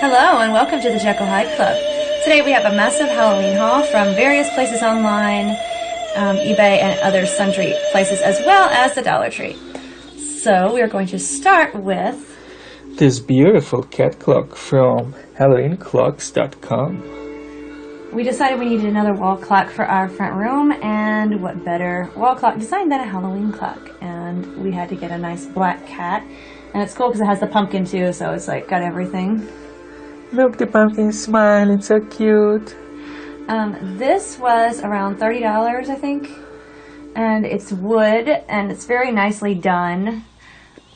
Hello and welcome to the Jekyllhydeclub. Today we have a massive Halloween haul from various places online, eBay and other sundry places, as well as the Dollar Tree. So we are going to start with this beautiful cat clock from HalloweenClocks.com. We decided we needed another wall clock for our front room, and what better wall clock design than a Halloween clock. And we had to get a nice black cat, and it's cool because it has the pumpkin too, so it's like got everything. Look, the pumpkin smile, it's so cute. This was around $30, I think, and it's wood, and it's very nicely done.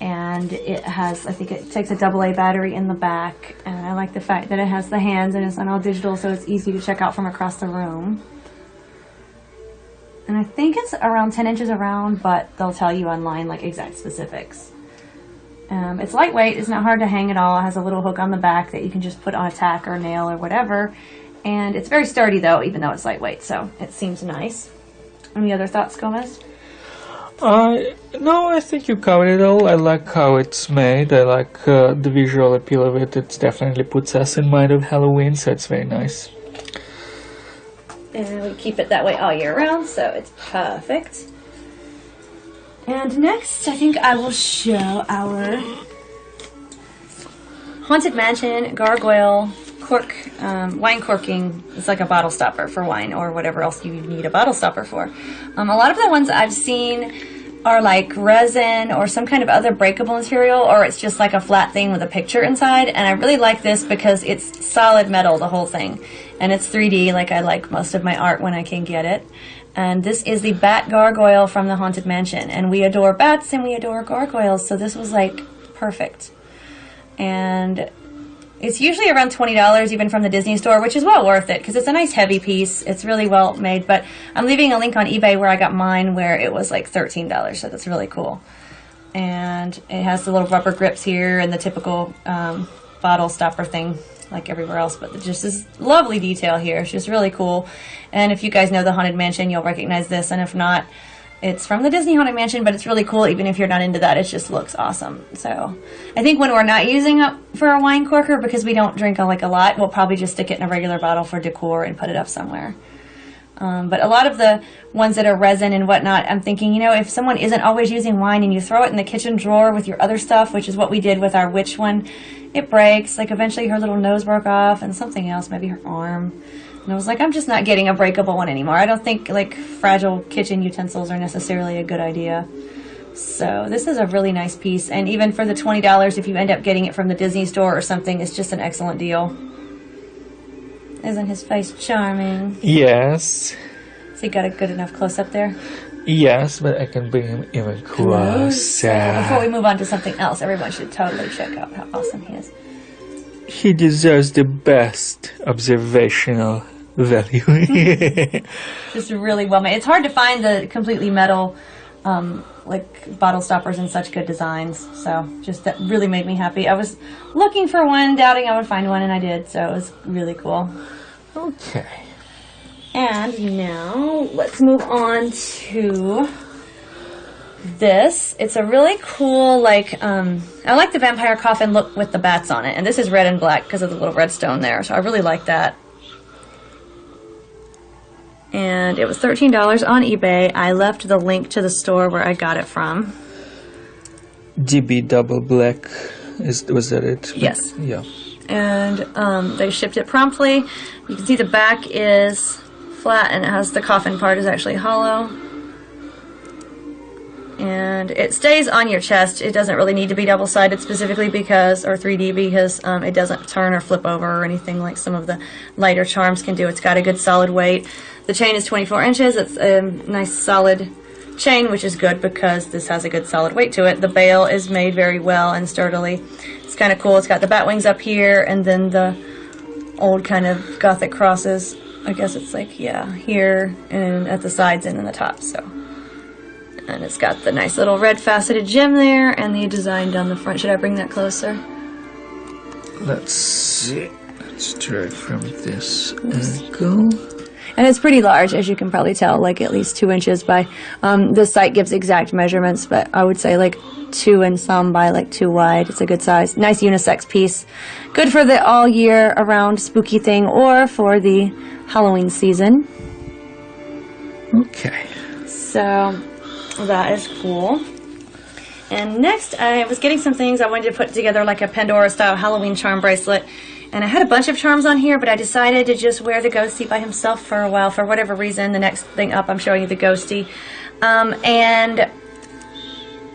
And it has, I think it takes a AA battery in the back, and I like the fact that it has the hands and it's on all digital, so it's easy to check out from across the room. And I think it's around 10 inches around, but they'll tell you online like exact specifics. It's lightweight, it's not hard to hang at all. It has a little hook on the back that you can just put on a tack or nail or whatever. And it's very sturdy though, even though it's lightweight, so it seems nice. Any other thoughts, Gomez? No, I think you covered it all. I like how it's made. I like the visual appeal of it. It definitely puts us in mind of Halloween, so it's very nice. And we keep it that way all year round, so it's perfect. And next, I think I will show our Haunted Mansion gargoyle cork, wine corking. It's like a bottle stopper for wine or whatever else you need a bottle stopper for. A lot of the ones I've seen are like resin or some kind of other breakable material, or it's just like a flat thing with a picture inside. And I really like this because it's solid metal, the whole thing. And it's 3D, like I like most of my art when I can get it. And this is the bat gargoyle from the Haunted Mansion. And we adore bats and we adore gargoyles, so this was like perfect. And it's usually around $20 even from the Disney store, which is well worth it because it's a nice heavy piece. It's really well made, but I'm leaving a link on eBay where I got mine where it was like $13, so that's really cool. And it has the little rubber grips here and the typical bottle stopper thing like everywhere else, but just this lovely detail here. It's just really cool. And if you guys know the Haunted Mansion, you'll recognize this, and if not, it's from the Disney Haunted Mansion, but it's really cool even if you're not into that. It just looks awesome. So I think when we're not using it for a wine corker, because we don't drink a lot, we'll probably just stick it in a regular bottle for decor and put it up somewhere. But a lot of the ones that are resin and whatnot, I'm thinking, you know, if someone isn't always using wine and you throw it in the kitchen drawer with your other stuff, which is what we did with our witch one, it breaks. Like eventually her little nose broke off and something else, maybe her arm. And I was like, I'm just not getting a breakable one anymore. I don't think like fragile kitchen utensils are necessarily a good idea. So this is a really nice piece. And even for the $20, if you end up getting it from the Disney store or something, it's just an excellent deal. Isn't his face charming? Yes. So you got a good enough close-up there? Yes, but I can bring him even closer. Before we move on to something else, everyone should totally check out how awesome he is. He deserves the best observational value. Just really well made. It's hard to find the completely metal like bottle stoppers in such good designs, so just that really made me happy. I was looking for one, doubting I would find one, and I did, so it was really cool. Okay. And now let's move on to this. It's a really cool, like, I like the vampire coffin look with the bats on it, and this is red and black because of the little red stone there, so I really like that. And it was $13 on eBay. I left the link to the store where I got it from. DB Double Black, was that it? Yes. Yeah. And they shipped it promptly. You can see the back is flat and it has the coffin part is actually hollow. And it stays on your chest. It doesn't really need to be double-sided specifically because, or 3D because it doesn't turn or flip over or anything like some of the lighter charms can do. It's got a good solid weight. The chain is 24 inches. It's a nice solid chain, which is good because this has a good solid weight to it. The bail is made very well and sturdily. It's kind of cool. It's got the bat wings up here and then the old kind of gothic crosses. I guess it's like, yeah, here and at the sides and in the top, so. And it's got the nice little red faceted gem there and the design down the front. Should I bring that closer? Let's see. Let's try it from this angle. And it's pretty large, as you can probably tell, like at least 2 inches by, this site gives exact measurements, but I would say like 2 and some by like 2 wide. It's a good size. Nice unisex piece. Good for the all year around spooky thing or for the Halloween season. Okay. So that is cool. And next I was getting some things. I wanted to put together like a Pandora style Halloween charm bracelet. And I had a bunch of charms on here, but I decided to just wear the ghosty by himself for a while for whatever reason. The next thing up, I'm showing you the ghosty. And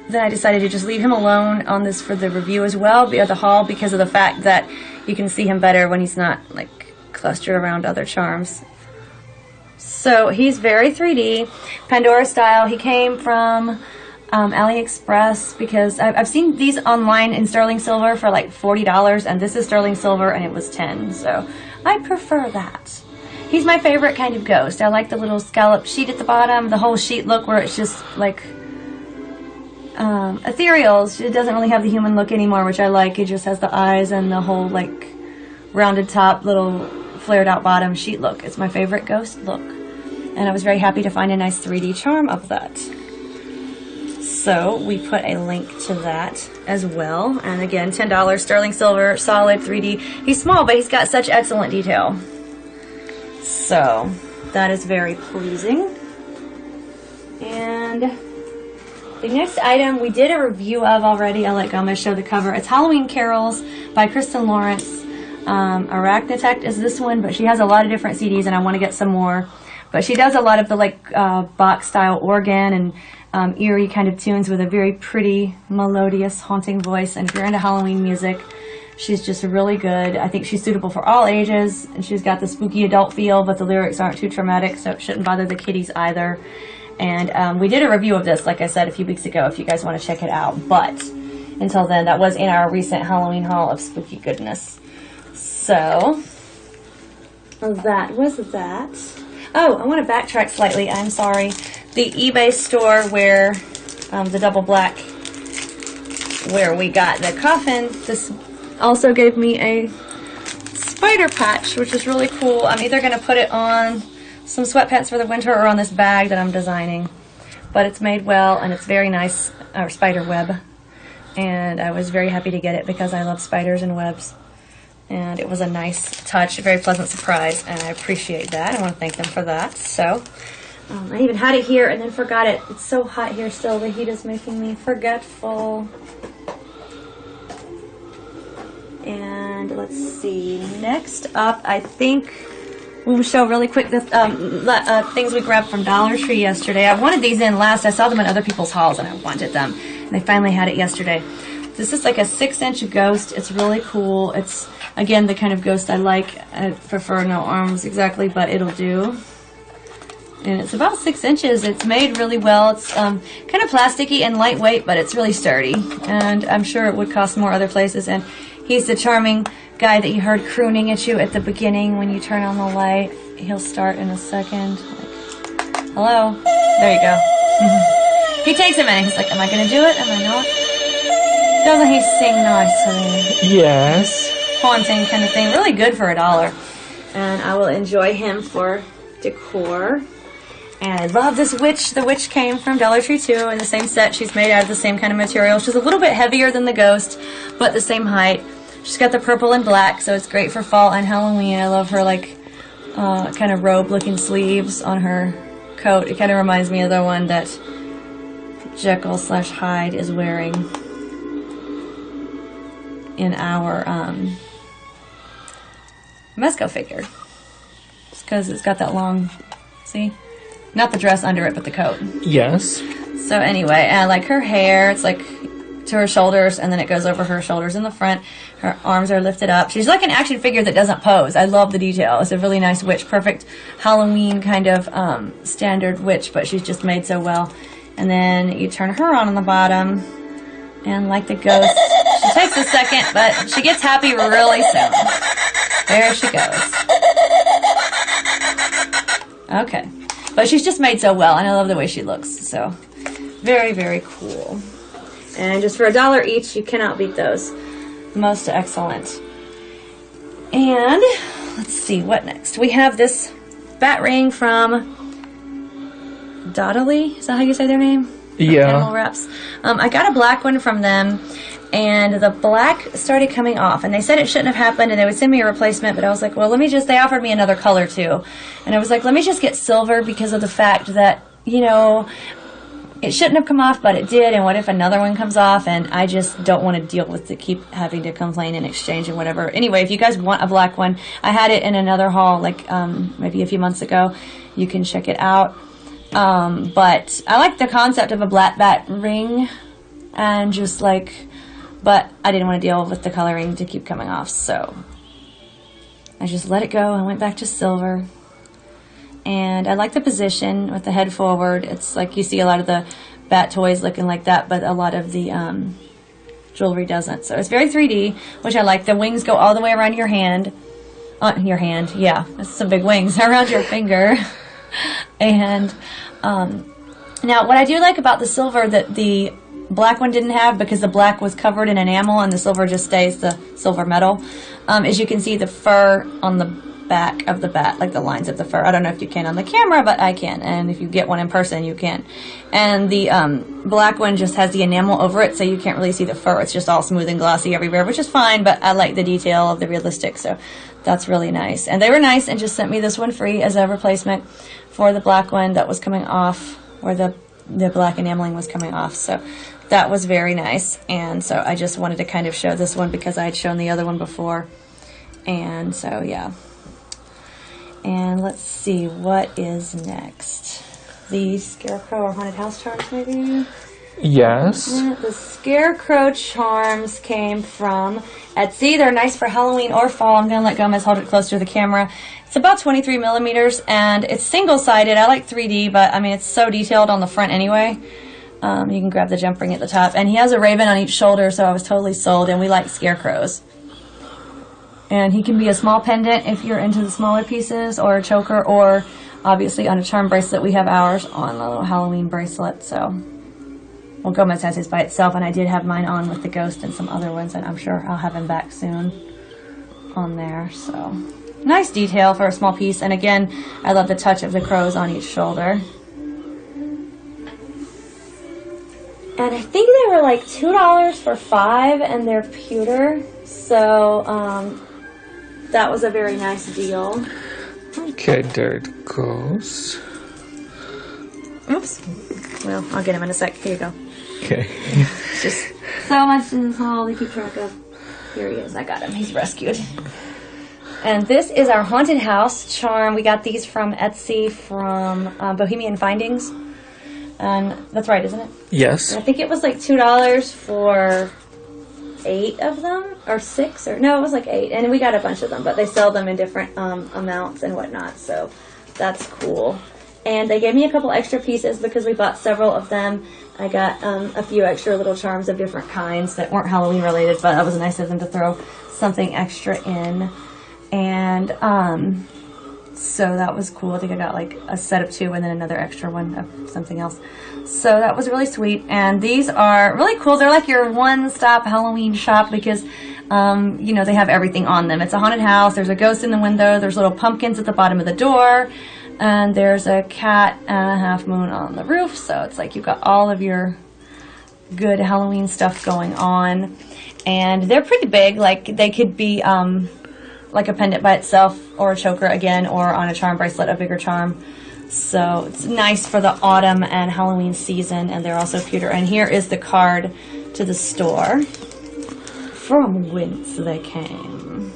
then I decided to just leave him alone on this for the review as well, the haul, because of the fact that you can see him better when he's not like clustered around other charms. So he's very 3D, Pandora style. He came from AliExpress because I've seen these online in sterling silver for like $40, and this is sterling silver and it was $10, so I prefer that. He's my favorite kind of ghost. I like the little scallop sheet at the bottom, the whole sheet look where it's just like ethereal. It doesn't really have the human look anymore, which I like. It just has the eyes and the whole like rounded top, little flared out bottom sheet look. It's my favorite ghost look, and I was very happy to find a nice 3D charm of that. So we put a link to that as well. And again, $10 sterling silver, solid 3D. He's small, but he's got such excellent detail. So that is very pleasing. And the next item we did a review of already. I'll let Gomez show the cover. It's Halloween Carols by Kristen Lawrence. Arachnitect is this one, but she has a lot of different CDs and I want to get some more. But she does a lot of the like box style organ and eerie kind of tunes with a very pretty, melodious, haunting voice. And if you're into Halloween music, she's just really good. I think she's suitable for all ages, and she's got the spooky adult feel, but the lyrics aren't too traumatic, so it shouldn't bother the kiddies either. And we did a review of this, like I said, a few weeks ago, if you guys want to check it out. But until then, that was in our recent Halloween haul of spooky goodness. So that was that. Oh, I want to backtrack slightly. I'm sorry. The eBay store where the double black, where we got the coffin, this also gave me a spider patch, which is really cool. I'm either going to put it on some sweatpants for the winter or on this bag that I'm designing. But it's made well, and it's very nice, or spider web. And I was very happy to get it because I love spiders and webs. And it was a nice touch, a very pleasant surprise, and I appreciate that. I want to thank them for that. So, I even had it here and then forgot it. It's so hot here still. The heat is making me forgetful. And let's see. Next up, I think we'll show really quick the things we grabbed from Dollar Tree yesterday. I wanted these in last. I saw them in other people's hauls and I wanted them. And they finally had it yesterday. This is like a 6-inch ghost. It's really cool. It's, again, the kind of ghost I like. I prefer no arms exactly, but it'll do. And it's about 6 inches. It's made really well. It's kind of plasticky and lightweight, but it's really sturdy. And I'm sure it would cost more other places. And he's the charming guy that you heard crooning at you at the beginning when you turn on the light. He'll start in a second. Like, hello? There you go. He takes a minute. He's like, am I going to do it? Am I not? Doesn't he sing nicely? Yes. Haunting kind of thing. Really good for $1. And I will enjoy him for decor. And I love this witch. The witch came from Dollar Tree too in the same set. She's made out of the same kind of material. She's a little bit heavier than the ghost, but the same height. She's got the purple and black, so it's great for fall and Halloween. I love her like kind of robe-looking sleeves on her coat. It kind of reminds me of the one that Jekyll/Hyde is wearing in our Mesco figure. Just because it's got that long, see? Not the dress under it, but the coat. Yes. So anyway, and like her hair, it's like to her shoulders, and then it goes over her shoulders in the front. Her arms are lifted up. She's like an action figure that doesn't pose. I love the detail. It's a really nice witch. Perfect Halloween kind of standard witch, but she's just made so well. And then you turn her on the bottom, and like the ghost, she takes a second, but she gets happy really soon. There she goes. Okay. But she's just made so well, and I love the way she looks. So, very, very cool. And just for $1 each, you cannot beat those. Most excellent. And, let's see, what next? We have this bat ring from Dottley. Is that how you say their name? Yeah. Animal Wraps. I got a black one from them, and the black started coming off, and they said it shouldn't have happened, and they would send me a replacement, but I was like, well, they offered me another color too, and I was like, let me just get silver because of the fact that, you know, it shouldn't have come off, but it did, and what if another one comes off, and I just don't want to deal with keep having to complain and exchange and whatever. Anyway, if you guys want a black one, I had it in another haul, like, maybe a few months ago. You can check it out. But I like the concept of a black bat ring, and just like, but I didn't want to deal with the coloring to keep coming off, so I just let it go and went back to silver. And I like the position with the head forward. It's like you see a lot of the bat toys looking like that, but a lot of the jewelry doesn't. So it's very 3D, which I like. The wings go all the way around your hand. Yeah, that's some big wings around your finger. And now what I do like about the silver that the black one didn't have, because the black was covered in enamel and the silver just stays the silver metal, is you can see the fur on the back of the bat, like the lines of the fur. I don't know if you can on the camera, but I can, and if you get one in person you can. And the black one just has the enamel over it, so you can't really see the fur. It's just all smooth and glossy everywhere, which is fine, but I like the detail of the realistic, so that's really nice. And they were nice and just sent me this one free as a replacement for the black one that was coming off, where the black enameling was coming off. So that was very nice, and so I just wanted to kind of show this one because I had shown the other one before. And so yeah. And let's see, what is next? The Scarecrow or Haunted House charms, maybe? Yes. The Scarecrow charms came from Etsy. They're nice for Halloween or fall. I'm going to let Gomez hold it closer to the camera. It's about 23 millimeters, and it's single-sided. I like 3D, but, I mean, it's so detailed on the front anyway. You can grab the jump ring at the top. And he has a raven on each shoulder, so I was totally sold, and we like scarecrows. And he can be a small pendant if you're into the smaller pieces, or a choker, or obviously on a charm bracelet. We have ours on a little Halloween bracelet. So, well, Gomez has his by itself, and I did have mine on with the ghost and some other ones, and I'm sure I'll have him back soon on there. So, nice detail for a small piece. And again, I love the touch of the crows on each shoulder. And I think they were like $2 for 5, and they're pewter. So, that was a very nice deal. Okay, there it goes. Oops. Well, I'll get him in a sec. Here you go. Okay. It's just so much in this haul to keep track of. Here he is. I got him. He's rescued. And this is our Haunted House charm. We got these from Etsy from Bohemian Findings. And that's right, isn't it? Yes. And I think it was like $2 for 8 of them, or 6, or no, it was like 8, and we got a bunch of them, but they sell them in different amounts and whatnot, so that's cool. And they gave me a couple extra pieces because we bought several of them. I got a few extra little charms of different kinds that weren't Halloween related, but it was nice of them to throw something extra in. And so that was cool. I think I got like a set of 2 and then another extra one of something else. So that was really sweet. And these are really cool. They're like your one-stop Halloween shop because, you know, they have everything on them. It's a haunted house. There's a ghost in the window. There's little pumpkins at the bottom of the door. And there's a cat and a half moon on the roof. So it's like you've got all of your good Halloween stuff going on. And they're pretty big. Like they could be like a pendant by itself, or a choker again, or on a charm bracelet, a bigger charm. So it's nice for the autumn and Halloween season, and they're also pewter. And here is the card to the store from whence they came.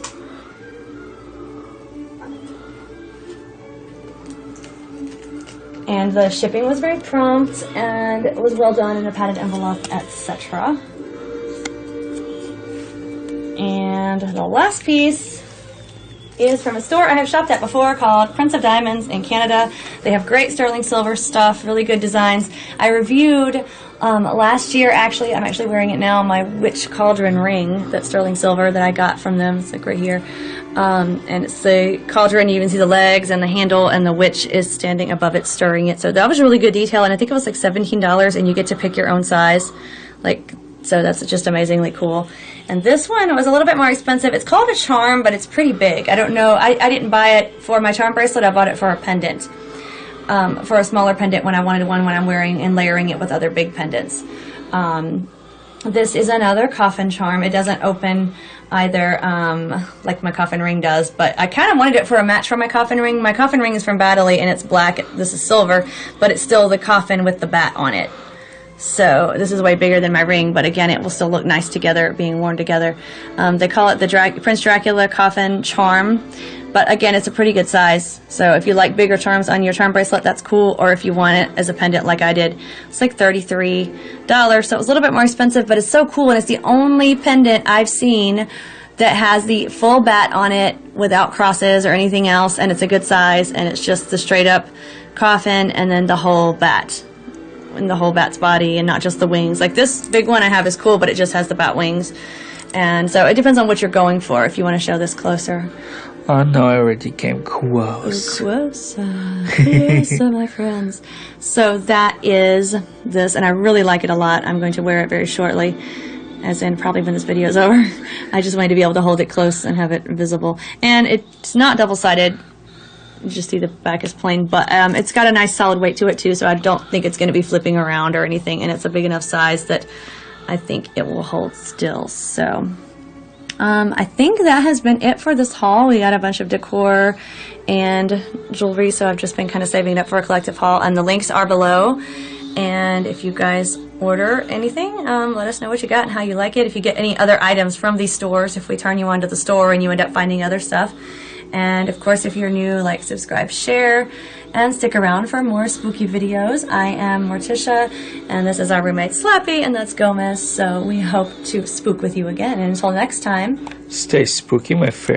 And the shipping was very prompt, and it was well done in a padded envelope, etc. And the last piece is from a store I have shopped at before called Prince of Diamonds in Canada. They have great sterling silver stuff, really good designs. I reviewed last year, actually, I'm actually wearing it now, my witch cauldron ring, that sterling silver that I got from them. It's like right here. And it's the cauldron, you even see the legs and the handle, and the witch is standing above it stirring it. So that was really good detail, and I think it was like $17, and you get to pick your own size. Like, So that's just amazingly cool. And this one was a little bit more expensive. It's called a charm, but it's pretty big. I don't know. I didn't buy it for my charm bracelet. I bought it for a pendant, for a smaller pendant when I wanted one when I'm wearing and layering it with other big pendants. This is another coffin charm. It doesn't open either like my coffin ring does, but I kind of wanted it for a match for my coffin ring. My coffin ring is from Battley and it's black. This is silver, but it's still the coffin with the bat on it. So this is way bigger than my ring, but again, it will still look nice together, being worn together. They call it the Prince Dracula Coffin Charm, but again, it's a pretty good size. So if you like bigger charms on your charm bracelet, that's cool. Or if you want it as a pendant like I did, it's like $33. So it was a little bit more expensive, but it's so cool. And it's the only pendant I've seen that has the full bat on it without crosses or anything else. And it's a good size, and it's just the straight up coffin and then the whole bat. And the whole bat's body and not just the wings. Like this big one I have is cool, but it just has the bat wings. And so it depends on what you're going for. If you want to show this closer. Oh no, I already came close. Closer, closer, my friends. So that is this, and I really like it a lot. I'm going to wear it very shortly, as in probably when this video is over. I just wanted to be able to hold it close and have it visible. And it's not double-sided. You just see the back is plain, but it's got a nice solid weight to it too, so I don't think it's going to be flipping around or anything, and it's a big enough size that I think it will hold still. So I think that has been it for this haul. We got a bunch of decor and jewelry, so I've just been kind of saving it up for a collective haul, and the links are below. And if you guys order anything, let us know what you got and how you like it. If you get any other items from these stores, if we turn you onto the store and you end up finding other stuff. And of course, if you're new, like, subscribe, share, and stick around for more spooky videos. I am Morticia, and this is our roommate Slappy, and that's Gomez. So we hope to spook with you again. And until next time, Stay spooky, my friend.